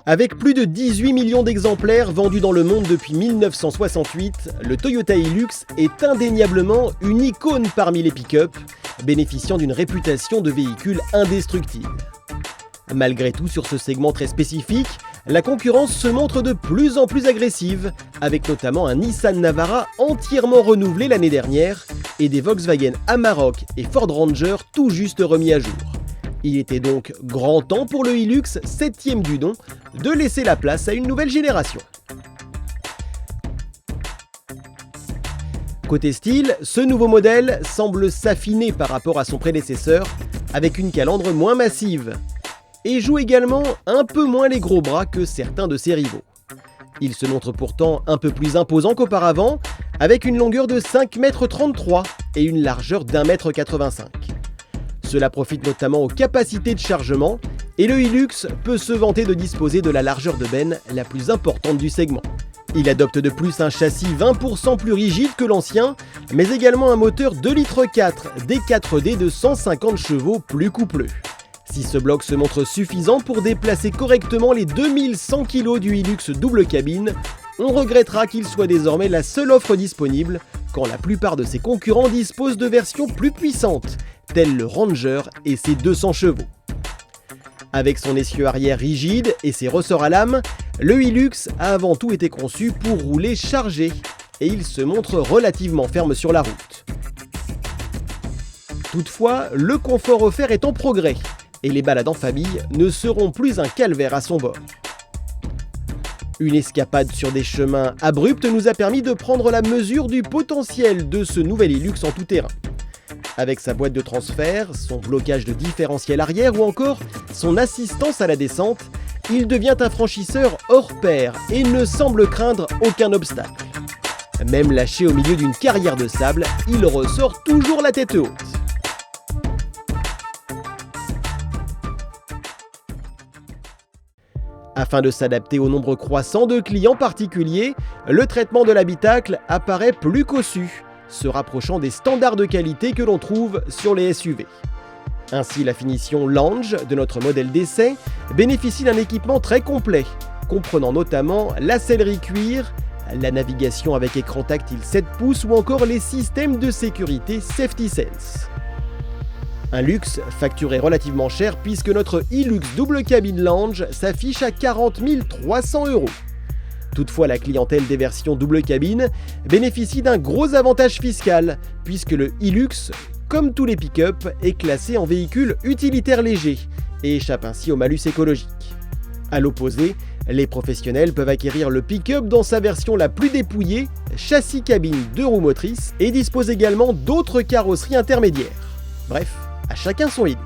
Avec plus de 18 millions d'exemplaires vendus dans le monde depuis 1968, le Toyota Hilux est indéniablement une icône parmi les pick-up, bénéficiant d'une réputation de véhicule indestructible. Malgré tout, sur ce segment très spécifique, la concurrence se montre de plus en plus agressive, avec notamment un Nissan Navara entièrement renouvelé l'année dernière et des Volkswagen Amarok et Ford Ranger tout juste remis à jour. Il était donc grand temps pour le Hilux 7e du nom de laisser la place à une nouvelle génération. Côté style, ce nouveau modèle semble s'affiner par rapport à son prédécesseur avec une calandre moins massive et joue également un peu moins les gros bras que certains de ses rivaux. Il se montre pourtant un peu plus imposant qu'auparavant avec une longueur de 5,33 m et une largeur d'1,85 m. Cela profite notamment aux capacités de chargement et le Hilux peut se vanter de disposer de la largeur de benne la plus importante du segment. Il adopte de plus un châssis 20% plus rigide que l'ancien, mais également un moteur 2,4 litres D4D de 150 chevaux plus coupleux. Si ce bloc se montre suffisant pour déplacer correctement les 2100 kg du Hilux double cabine, on regrettera qu'il soit désormais la seule offre disponible quand la plupart de ses concurrents disposent de versions plus puissantes, telles le Ranger et ses 200 chevaux. Avec son essieu arrière rigide et ses ressorts à lame, le Hilux a avant tout été conçu pour rouler chargé et il se montre relativement ferme sur la route. Toutefois, le confort offert est en progrès et les balades en famille ne seront plus un calvaire à son bord. Une escapade sur des chemins abrupts nous a permis de prendre la mesure du potentiel de ce nouvel Hilux en tout terrain. Avec sa boîte de transfert, son blocage de différentiel arrière ou encore son assistance à la descente, il devient un franchisseur hors pair et ne semble craindre aucun obstacle. Même lâché au milieu d'une carrière de sable, il ressort toujours la tête haute. Afin de s'adapter au nombre croissant de clients particuliers, le traitement de l'habitacle apparaît plus cossu, se rapprochant des standards de qualité que l'on trouve sur les SUV. Ainsi, la finition Lounge de notre modèle d'essai bénéficie d'un équipement très complet, comprenant notamment la sellerie cuir, la navigation avec écran tactile 7 pouces ou encore les systèmes de sécurité Safety Sense. Un luxe facturé relativement cher puisque notre Hilux double cabine Lounge s'affiche à 40 300 €. Toutefois, la clientèle des versions double cabine bénéficie d'un gros avantage fiscal, puisque le Hilux, comme tous les pick-up, est classé en véhicule utilitaire léger et échappe ainsi au malus écologique. A l'opposé, les professionnels peuvent acquérir le pick-up dans sa version la plus dépouillée, châssis cabine 2 roues motrices, et dispose également d'autres carrosseries intermédiaires. Bref, à chacun son Hilux.